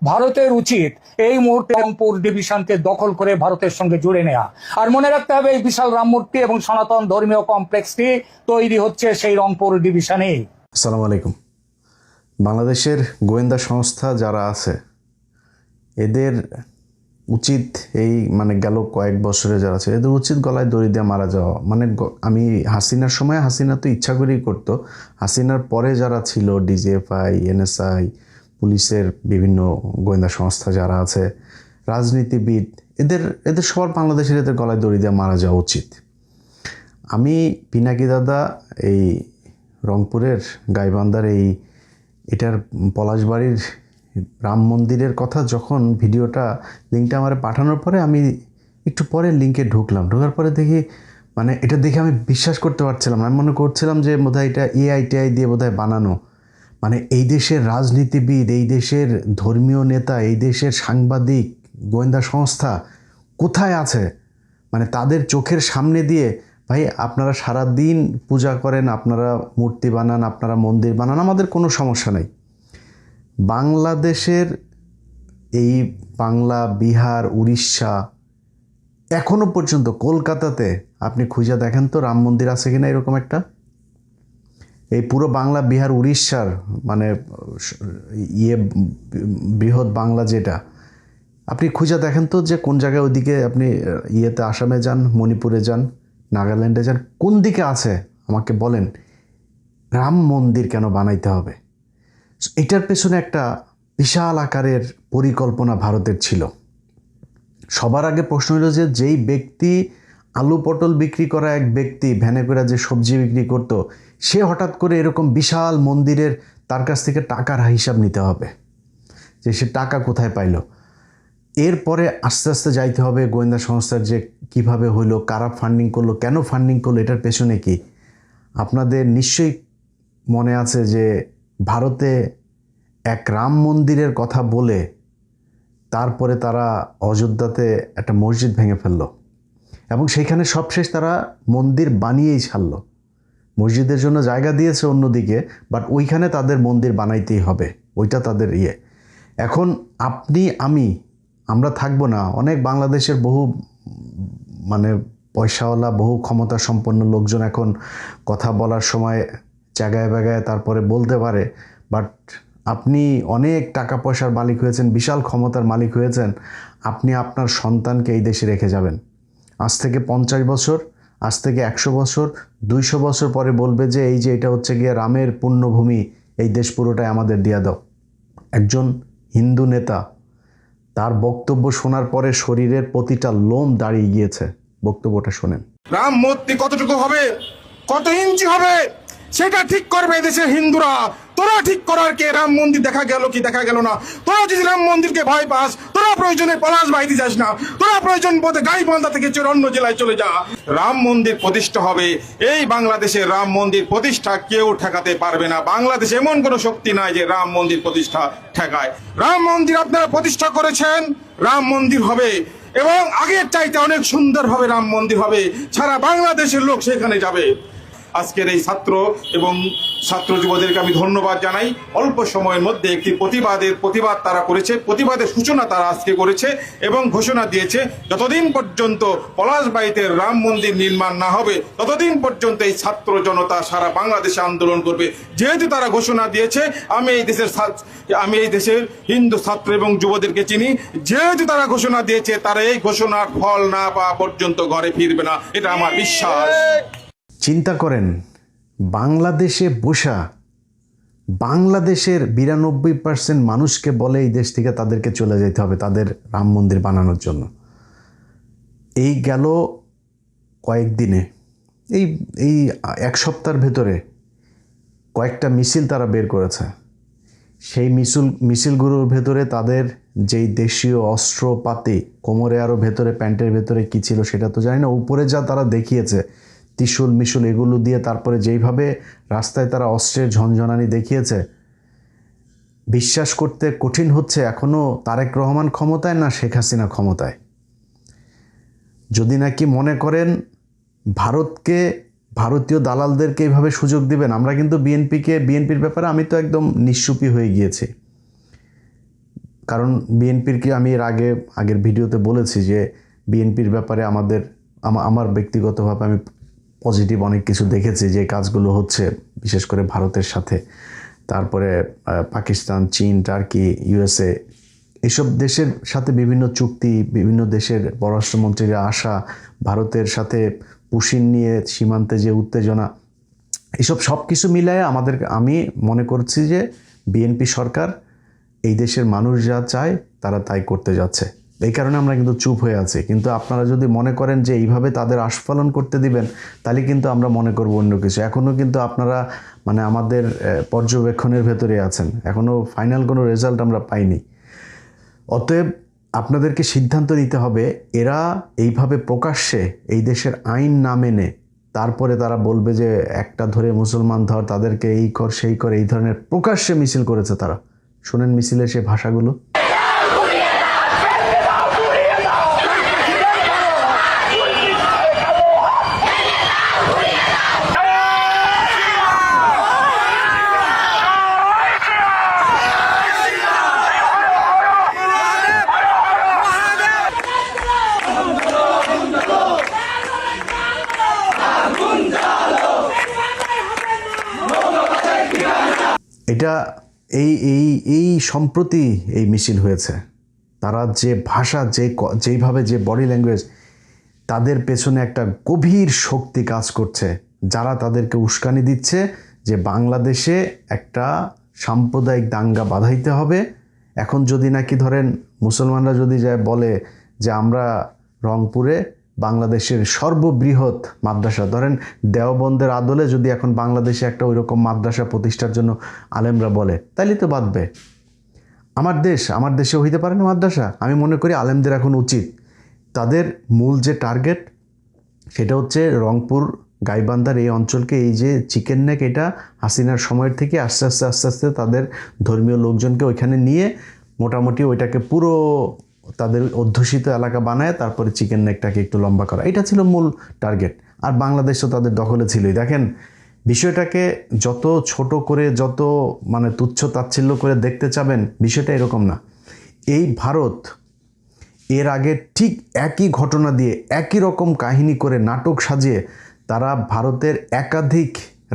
ভারতের উচিত এই মুহূর্তে রংপুর ডিভিশনকে দখল করে ভারতের সঙ্গে জুড়ে নেওয়া। আর মনে রাখতে হবে, এই বিশাল রাম মূর্তি এবং সনাতন ধর্মীয় কমপ্লেক্সটি তৈরি হচ্ছে সেই রংপুর ডিভিশনে। আসসালামু আলাইকুম। বাংলাদেশের গোয়েন্দা সংস্থা যারা আছে এদের উচিত এই গেল কয়েক বছরে যারা আছে এদের উচিত গলায় দড়ি দিয়ে মারা যাওয়া। আমি হাসিনার সময় হাসিনা তো ইচ্ছা করেই করতো, হাসিনার পরে যারা ছিল ডিজিএফআই, এনএসআই, পুলিশের বিভিন্ন গোয়েন্দা সংস্থা যারা আছে, রাজনীতিবিদ, এদের সবার বাংলাদেশের এদের গলায় দড়ি দিয়ে মারা যাওয়া উচিত। আমি পিনাকি দাদা এই রংপুরের গাইবান্ধার এটার পলাশবাড়ির রাম মন্দিরের কথা যখন ভিডিওটা লিঙ্কটা আমার পাঠানোর পরে আমি একটু পরে লিঙ্কে ঢোকার পরে দেখি এটা দেখে আমি বিশ্বাস করতে পারছিলাম না। আমি মনে করছিলাম যে বোধহয় এটা এআই দিয়ে বোধহয় বানানো। এই দেশের রাজনীতিবিদ, এই দেশের ধর্মীয় নেতা, এই দেশের সাংবাদিক, গোয়েন্দা সংস্থা কোথায় আছে? তাদের চোখের সামনে দিয়ে, ভাই আপনারা সারা দিন পূজা করেন, আপনারা মূর্তি বানান, আপনারা মন্দির বানান, আমাদের কোনো সমস্যা নেই। বাংলাদেশের এই বাংলা, বিহার, উড়িষ্যা, এখনো পর্যন্ত কলকাতাতে আপনি খুঁজে দেখেন তো রাম মন্দির আছে কিনা এরকম একটা। এই পুরো বাংলা, বিহার, উড়িষ্যার বৃহৎ বাংলা যেটা, আপনি খুঁজে দেখেন তো যে কোন জায়গায় ওইদিকে আপনি আসামে যান, মণিপুরে যান, নাগাল্যান্ডে যান, কোন দিকে আছে আমাকে বলেন। রাম মন্দির কেন বানাইতে হবে? এটার পেছনে একটা বিশাল আকারের পরিকল্পনা ভারতের ছিল। সবার আগে প্রশ্ন হলো যে যেই ব্যক্তি আলু পটল বিক্রি করা এক ব্যক্তি ভ্যানে করে যে সবজি বিক্রি করত, সে হঠাৎ করে এরকম বিশাল মন্দিরের তার কাছ থেকে টাকার হিসাব নিতে হবে যে সে টাকা কোথায় পাইল। এরপরে আস্তে আস্তে যাইতে হবে গোয়েন্দা সংস্থার যে কিভাবে হইলো, কারা ফান্ডিং করলো, কেন ফান্ডিং করলো, এটার পেছনে কি। আপনাদের নিশ্চয়ই মনে আছে যে ভারতে এক রাম মন্দিরের কথা বলে তারপরে তারা অযোধ্যাতে একটা মসজিদ ভেঙে ফেললো এবং সেইখানে সবশেষ তারা মন্দির বানিয়েই ছাড়লো। মসজিদের জন্য জায়গা দিয়েছে অন্যদিকে, বাট ওইখানে তাদের মন্দির বানাইতেই হবে, ওইটা তাদের এখন আমরা থাকবো না। অনেক বাংলাদেশের বহু পয়সাওয়ালা, বহু ক্ষমতা সম্পন্ন লোকজন এখন কথা বলার সময় জায়গায় জায়গায় তারপরে বলতে পারে, বাট আপনি অনেক টাকা পয়সার মালিক হয়েছেন, বিশাল ক্ষমতার মালিক হয়েছেন, আপনি আপনার সন্তানকে এই দেশে রেখে যাবেন। আজ থেকে 50 বছর, আজ থেকে 100 বছর, 200 বছর পরে বলবে যে এটা হচ্ছে গিয়ে রামের পুণ্যভূমি, এই দেশ পুরোটাই আমাদের দিয়া দাও। একজন হিন্দু নেতা, তার বক্তব্য শোনার পরে শরীরের প্রতিটা লোম দাঁড়িয়ে গিয়েছে। বক্তব্যটা শোনেন। রাম মূর্তি কতটুকু হবে, কত ইঞ্চি হবে, সেটা ঠিক করবে দেশের হিন্দুরা। তোরা ঠিক করার কে? রাম মন্দির দেখা গেল কি দেখা গেল না? তোরা যদি রাম মন্দিরকে ভয় পাস, তোরা প্রয়োজনে পলাশ বাহিতে যাস না, তোরা প্রয়োজন বোধে গাইবান্ধা থেকে অন্য জেলায় চলে যা। রাম মন্দির প্রতিষ্ঠা হবে। এই বাংলাদেশে রাম মন্দির প্রতিষ্ঠা কেউ ঠেকাতে পারবে না। বাংলাদেশে এমন কোনো শক্তি নাই যে রাম মন্দির প্রতিষ্ঠা ঠেকায়। রাম মন্দির আপনারা প্রতিষ্ঠা করেছেন, রাম মন্দির হবে এবং আগের চাইতে অনেক সুন্দরভাবে রাম মন্দির হবে। সারা বাংলাদেশের লোক সেখানে যাবে। আজকের এই ছাত্র এবং ছাত্র যুবদেরকে আমি ধন্যবাদ জানাই। অল্প সময়ের মধ্যে একটি প্রতিবাদ তারা করেছে, প্রতিবাদের সূচনা তারা আজকে করেছে এবং ঘোষণা দিয়েছে যতদিন পর্যন্ত পলাশবাড়ীতে রাম মন্দির নির্মাণ না হবে ততদিন পর্যন্ত এই ছাত্র জনতা সারা বাংলাদেশে আন্দোলন করবে। যেহেতু তারা ঘোষণা দিয়েছে, আমি এই দেশের হিন্দু ছাত্র এবং যুবদেরকে চিনি, যেহেতু তারা ঘোষণা দিয়েছে, তারা এই ঘোষণার ফল না পাওয়া পর্যন্ত ঘরে ফিরবে না, এটা আমার বিশ্বাস। চিন্তা করেন, বাংলাদেশে বসা বাংলাদেশের 92% মানুষকে বলে এই দেশ থেকে তাদেরকে চলে যেতে হবে তাদের রাম মন্দির বানানোর জন্য। এই গেল কয়েকদিনে, এই এক সপ্তাহের ভেতরে কয়েকটা মিছিল তারা বের করেছে। সেই মিছিলগুলোর ভেতরে তাদের যেই দেশীয় অস্ত্রপাতি, কোমরে আরও ভেতরে, প্যান্টের ভেতরে কী ছিল সেটা তো জানি না, উপরে যা তারা দেখিয়েছে ত্রিশূল মিশুল এগুলো দিয়ে, তারপরে যেইভাবে রাস্তায় তারা অস্ত্রের ঝনঝনানি দেখিয়েছে, বিশ্বাস করতে কঠিন হচ্ছে এখনও তারেক রহমান ক্ষমতায় না শেখ হাসিনা ক্ষমতায়। যদি নাকি মনে করেন ভারতীয় দালালদেরকে এইভাবে সুযোগ দিবেন, আমরা কিন্তু বিএনপির ব্যাপারে আমি তো একদম নিশ্চুপি হয়ে গিয়েছি। কারণ বিএনপির কি আমি এর আগের ভিডিওতে বলেছি যে বিএনপির ব্যাপারে আমার ব্যক্তিগতভাবে আমি পজিটিভ অনেক কিছু দেখেছি যে কাজগুলো হচ্ছে, বিশেষ করে ভারতের সাথে, তারপরে পাকিস্তান, চীন, টার্কি, ইউএসএ, এইসব দেশের সাথে বিভিন্ন চুক্তি, বিভিন্ন দেশের পররাষ্ট্রমন্ত্রীরা আসা, ভারতের সাথে পুশিন নিয়ে সীমান্তে যে উত্তেজনা, এসব সব কিছু মিলায় আমি মনে করছি যে বিএনপি সরকার এই দেশের মানুষ যা চায় তারা তাই করতে যাচ্ছে। এই কারণে আমরা কিন্তু চুপ হয়ে আছি। কিন্তু আপনারা যদি মনে করেন যে এইভাবে তাদের আস্ফালন করতে দিবেন, তাহলে কিন্তু আমরা মনে করব অন্য কিছু। এখনও কিন্তু আপনারা মানে আমাদের পর্যবেক্ষণের ভেতরে আছেন, এখনও ফাইনাল কোনো রেজাল্ট আমরা পাইনি। অতএব আপনাদেরকে সিদ্ধান্ত নিতে হবে, এরা এইভাবে প্রকাশ্যে এই দেশের আইন না মেনে তারপরে তারা বলবে যে একটা ধরে মুসলমান ধর, তাদেরকে এই কর সেই কর, এই ধরনের প্রকাশ্যে মিছিল করেছে তারা। শোনেন মিছিলের সে ভাষাগুলো। এটা এই সম্প্রতি এই মিছিল হয়েছে। তারা যে ভাষা, যেইভাবে যে বডি ল্যাঙ্গুয়েজ, তাদের পেছনে একটা গভীর শক্তি কাজ করছে, যারা তাদেরকে উস্কানি দিচ্ছে যে বাংলাদেশে একটা সাম্প্রদায়িক দাঙ্গা বাধাইতে হবে। এখন যদি নাকি ধরেন মুসলমানরা যদি যায় বলে যে আমরা রংপুরে বাংলাদেশের সর্ববৃহৎ মাদ্রাসা, ধরেন দেওবন্দের আদলে যদি এখন বাংলাদেশে একটা ওইরকম মাদ্রাসা প্রতিষ্ঠার জন্য আলেমরা বলে, তাইলে তো বাদবে। আমার দেশে হইতে পারে না মাদ্রাসা? আমি মনে করি আলেমদের এখন উচিত তাদের মূল যে টার্গেট সেটা হচ্ছে রংপুর গাইবান্ধার এই অঞ্চলকে, এই যে চিকেন নেক, এটা হাসিনার সময়ের থেকে আস্তে আস্তে তাদের ধর্মীয় লোকজনকে ওইখানে নিয়ে মোটামুটি ওইটাকে পুরো তাদের অধ্যুষিত এলাকা বানায় তারপরে চিকেন নেকটাকে একটু লম্বা করা, এটা ছিল মূল টার্গেট। আর বাংলাদেশ তো তাদের দখলে ছিলই। দেখেন, বিষয়টাকে যত ছোট করে, যত মানে তুচ্ছ তাচ্ছিল্য করে দেখতে চাবেন, বিষয়টা এরকম না। এই ভারত এর আগে ঠিক একই ঘটনা দিয়ে, একই রকম কাহিনী করে, নাটক সাজিয়ে তারা ভারতের একাধিক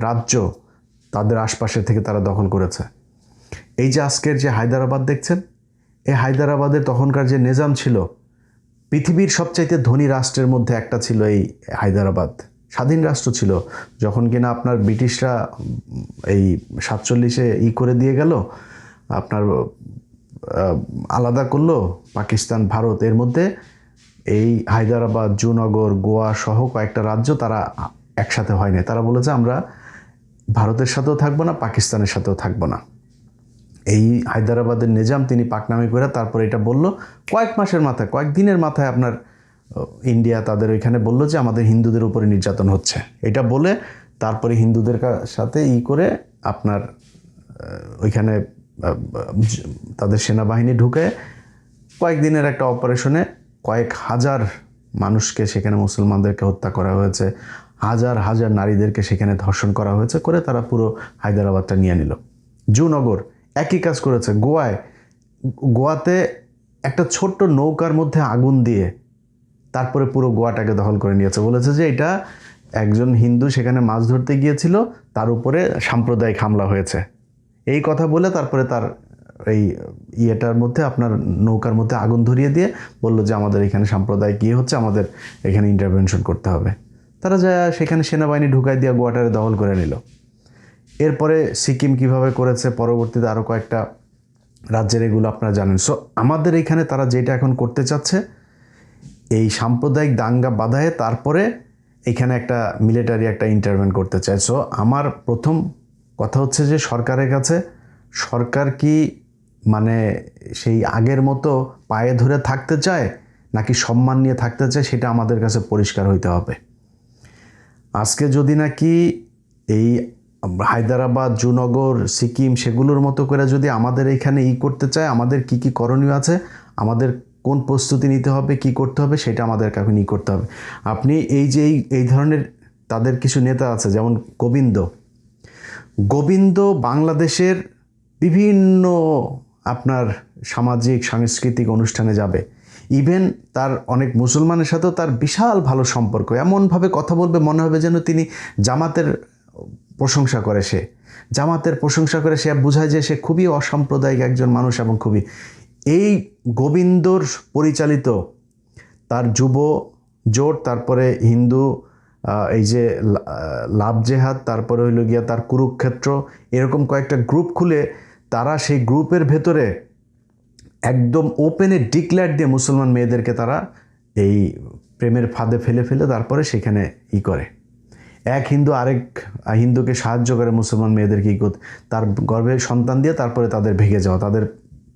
রাজ্য তাদের আশপাশে থেকে তারা দখল করেছে। এই যে আজকের যে হায়দ্রাবাদ দেখছেন, এই হায়দ্রাবাদের তখনকার যে নিজাম ছিল, পৃথিবীর সবচাইতে ধনী রাষ্ট্রের মধ্যে একটা ছিল এই হায়দ্রাবাদ। স্বাধীন রাষ্ট্র ছিল, যখন কিনা আপনার ব্রিটিশরা এই 47-এ করে দিয়ে গেল, আপনার আলাদা করলো পাকিস্তান, ভারত, এর মধ্যে এই হায়দ্রাবাদ, জুনাগড়, গোয়া সহ কয়েকটা রাজ্য তারা একসাথে হয়নি। তারা বলেছে আমরা ভারতের সাথেও থাকবো না, পাকিস্তানের সাথেও থাকবো না। এই হায়দ্রাবাদের নিজাম তিনি পাকনামি করে তারপর এটা বলল কয়েক মাসের মাথায়, কয়েক দিনের মাথায় আপনার ইন্ডিয়া তাদের ওইখানে বলল যে আমাদের হিন্দুদের উপরে নির্যাতন হচ্ছে। এটা বলে তারপরে হিন্দুদের সাথে করে আপনার ওইখানে তাদের সেনাবাহিনী ঢুকে কয়েকদিনের একটা অপারেশনে কয়েক হাজার মানুষকে, সেখানে মুসলমানদেরকে হত্যা করা হয়েছে, হাজার হাজার নারীদেরকে সেখানে ধর্ষণ করা হয়েছে, করে তারা পুরো হায়দ্রাবাদটা নিয়ে নিল। জুনগর একই কাজ করেছে। গোয়াতে একটা ছোট্ট নৌকার মধ্যে আগুন দিয়ে তারপরে পুরো গোয়াটাকে দখল করে নিয়েছে। বলেছে যে এটা একজন হিন্দু সেখানে মাছ ধরতে গিয়েছিল, তার উপরে সাম্প্রদায়িক হামলা হয়েছে। এই কথা বলে তারপরে তার এই ইয়েটার মধ্যে, আপনার নৌকার মধ্যে আগুন ধরিয়ে দিয়ে বলল যে আমাদের এখানে সাম্প্রদায়িক হচ্ছে, আমাদের এখানে ইন্টারভেনশন করতে হবে। তারা যা সেখানে সেনাবাহিনী ঢুকাই দিয়ে গোয়াটারে দখল করে নিল। এরপরে সিকিম কিভাবে করেছে, পরবর্তীতে আরও কয়েকটা রাজ্যের, এগুলো আপনারা জানেন। সো আমাদের এখানে তারা যেটা এখন করতে চাচ্ছে, এই সাম্প্রদায়িক দাঙ্গা বাধায় তারপরে এখানে একটা মিলিটারি একটা ইন্টারভেন করতে চায়। সো আমার প্রথম কথা হচ্ছে যে সরকারের কাছে, সরকার কি মানে সেই আগের মতো পায়ে ধরে থাকতে চায় নাকি সম্মান নিয়ে থাকতে চায়, সেটা আমাদের কাছে পরিষ্কার হইতে হবে। আজকে যদি নাকি এই হায়দ্রাবাদ, জুনগর, সিকিম সেগুলোর মতো করে যদি আমাদের এইখানে করতে চায়, আমাদের কি কি করণীয় আছে, আমাদের কোন প্রস্তুতি নিতে হবে, কি করতে হবে, সেটা আমাদের এখন করতে হবে। আপনি এই যে এই ধরনের তাদের কিছু নেতা আছে, যেমন গোবিন্দ বাংলাদেশের বিভিন্ন আপনার সামাজিক সাংস্কৃতিক অনুষ্ঠানে যাবে, ইভেন তার অনেক মুসলমানের সাথেও তার বিশাল ভালো সম্পর্ক, এমনভাবে কথা বলবে মনে হবে যেন তিনি জামাতের প্রশংসা করে, সে বোঝায় যে সে খুবই অসাম্প্রদায়িক একজন মানুষ এবং খুবই এই গোবিন্দর পরিচালিত তার যুব জোট, তারপরে হিন্দু এই যে লাভ জেহাদ, তারপরে হইল গিয়া তার কুরুক্ষেত্র, এরকম কয়েকটা গ্রুপ খুলে তারা সেই গ্রুপের ভেতরে একদম ওপেনে ডিক্লেয়ার দিয়ে মুসলমান মেয়েদেরকে তারা এই প্রেমের ফাঁদে ফেলে তারপরে সেখানে করে। এক হিন্দু আরেক হিন্দুকে সাহায্য করে মুসলমান মেয়েদেরকে তার গর্ভে সন্তান দিয়ে তারপরে তাদের ভেঙে যাওয়া, তাদের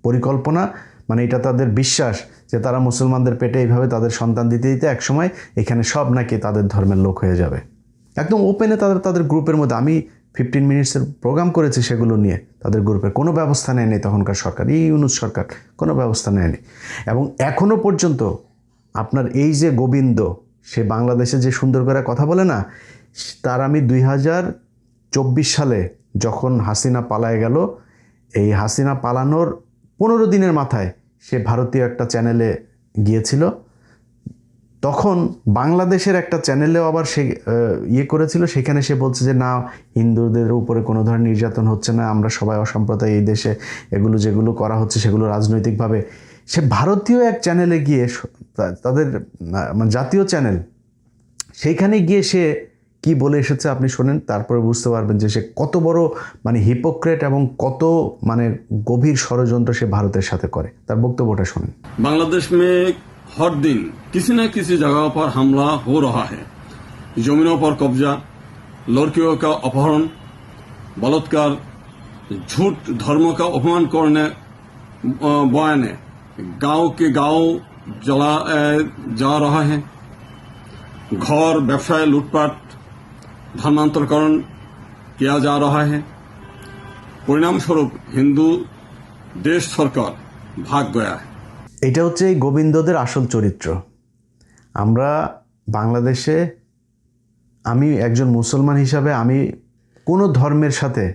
পরিকল্পনা, মানে এটা তাদের বিশ্বাস যে তারা মুসলমানদের পেটে এইভাবে তাদের সন্তান দিতে দিতে একসময় এখানে সব নাকি তাদের ধর্মের লোক হয়ে যাবে। একদম ওপেনে তাদের গ্রুপের মধ্যে, আমি 15 মিনিটসের প্রোগ্রাম করেছি সেগুলো নিয়ে, তাদের গ্রুপে কোনো ব্যবস্থা নেয়নি তখনকার সরকার, এই ইউনূস সরকার কোনো ব্যবস্থা নেয়নি। এবং এখনও পর্যন্ত আপনার এই যে গোবিন্দ, সে বাংলাদেশে যে সুন্দর করে কথা বলে না, তার আমি 2024 সালে যখন হাসিনা পালায় গেল, এই হাসিনা পালানোর 15 দিনের মাথায় সে ভারতীয় একটা চ্যানেলে গিয়েছিল, তখন বাংলাদেশের একটা চ্যানেলেও আবার সে করেছিল, সেখানে সে বলছে যে না, হিন্দুদের উপরে কোনো ধরনের নির্যাতন হচ্ছে না, আমরা সবাই অসাম্প্রদায়িক, এই দেশে যেগুলো করা হচ্ছে সেগুলো রাজনৈতিকভাবে। সে ভারতীয় এক চ্যানেলে গিয়ে, তাদের মানে জাতীয় চ্যানেল, সেইখানে গিয়ে সে কি বলে এসেছে আপনি শোনেন, তারপরে বুঝতে পারবেন যে সে কত বড় মানে হিপোক্রেট এবং কত মানে গভীর ষড়যন্ত্র সে ভারতের সাথে করে। তার বক্তব্যটা শোনেন। बांग्लादेश में हर दिन किसी न किसी जगह पर हमला हो रहा है। जमीनों पर कब्जा, लड़कियों का अपहरण, बलात्कार, झूठ धर्म का अपमान करने बयाने गांव के गांव जला जा रहा है। घर व्यवसाय लूटपाट धर्मांतरकरण किया जा रहा है। परिणाम स्वरूप हिंदू देश सरकार भाग गया है। এটা হচ্ছে এই গোবিন্দদের আসল চরিত্র। আমরা বাংলাদেশে, আমি একজন মুসলমান হিসাবে আমি কোনো ধর্মের সাথে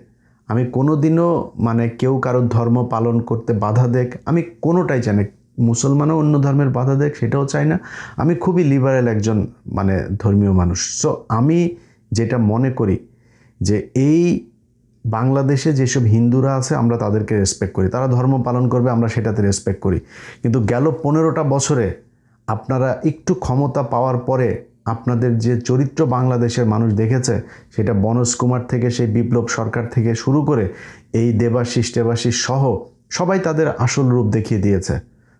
আমি কোনো দিনও মানে কেউ কারোর ধর্ম পালন করতে বাধা দেখ, আমি কোনোটাই চাই না। মুসলমানও অন্য ধর্মের বাধা দেখ, সেটাও চাই না। আমি খুবই লিবারেল একজন মানে ধর্মীয় মানুষ। সো আমি যেটা মনে করি যে এই বাংলাদেশে যেসব হিন্দুরা আছে আমরা তাদেরকে রেসপেক্ট করি, তারা ধর্ম পালন করবে, আমরা সেটাতে রেসপেক্ট করি। কিন্তু গেল 15টা বছরে আপনারা একটু ক্ষমতা পাওয়ার পরে আপনাদের যে চরিত্র বাংলাদেশের মানুষ দেখেছে, সেটা বনজ কুমার থেকে সেই বিপ্লব সরকার থেকে শুরু করে এই দেবাশিস টেবাশিস সহ সবাই তাদের আসল রূপ দেখিয়ে দিয়েছে।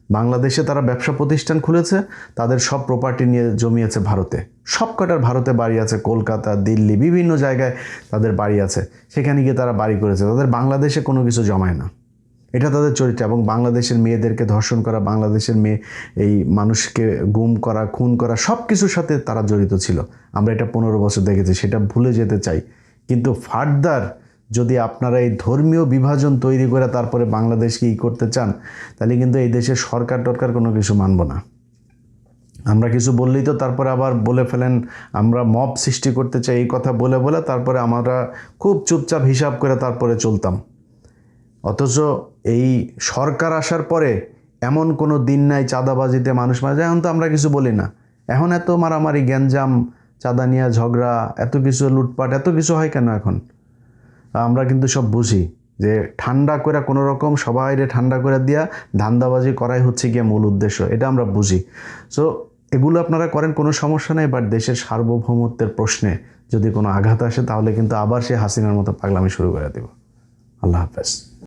বাংলাদেশে তারা ব্যবসা প্রতিষ্ঠান খুলেছে, তাদের সব প্রপার্টি নিয়ে জমিয়েছে ভারতে, সব কটার ভারতে বাড়ি আছে, কলকাতা, দিল্লি, বিভিন্ন জায়গায় তাদের বাড়ি আছে, সেখানে গিয়ে তারা বাড়ি করেছে। তাদের বাংলাদেশে কোনো কিছু জমায় না, এটা তাদের চরিত্র। এবং বাংলাদেশের মেয়েদেরকে ধর্ষণ করা, বাংলাদেশের মেয়ে এই মানুষকে গুম করা, খুন করা, সব কিছুর সাথে তারা জড়িত ছিল। আমরা এটা 15 বছর দেখেছি, সেটা ভুলে যেতে চাই। কিন্তু ফার্দার যদি আপনারা এই ধর্মীয় বিভাজন তৈরি করে তারপরে বাংলাদেশকে করতে চান, তাহলে কিন্তু এই দেশের সরকার টরকার কোনো কিছু মানব না। আমরা কিছু বললেই তো তারপরে আবার বলে ফেলেন আমরা মব সৃষ্টি করতে চাই, এই কথা বলে তারপরে আমরা খুব চুপচাপ হিসাব করে তারপরে চলতাম। অথচ এই সরকার আসার পরে এমন কোনো দিন নাই চাঁদাবাজিতে মানুষ মারা যায়। এখন তো আমরা কিছু বলি না, এখন এত মারামারি, গ্যাঞ্জাম, চাঁদা নিয়ে ঝগড়া, এত কিছু লুটপাট, এত কিছু হয় কেন এখন? আমরা কিন্তু সব বুঝি যে ঠান্ডা করে কোনো রকম সবাইরে ঠান্ডা করে দিয়া ধান্দাবাজি করাই হচ্ছে গিয়ে মূল উদ্দেশ্য, এটা আমরা বুঝি। সো এগুলো আপনারা করেন, কোনো সমস্যা নেই, বাট দেশের সার্বভৌমত্বের প্রশ্নে যদি কোনো আঘাত আসে তাহলে কিন্তু আবার সে হাসিনার মতো পাগলামি শুরু করে দেব। আল্লাহ হাফেজ।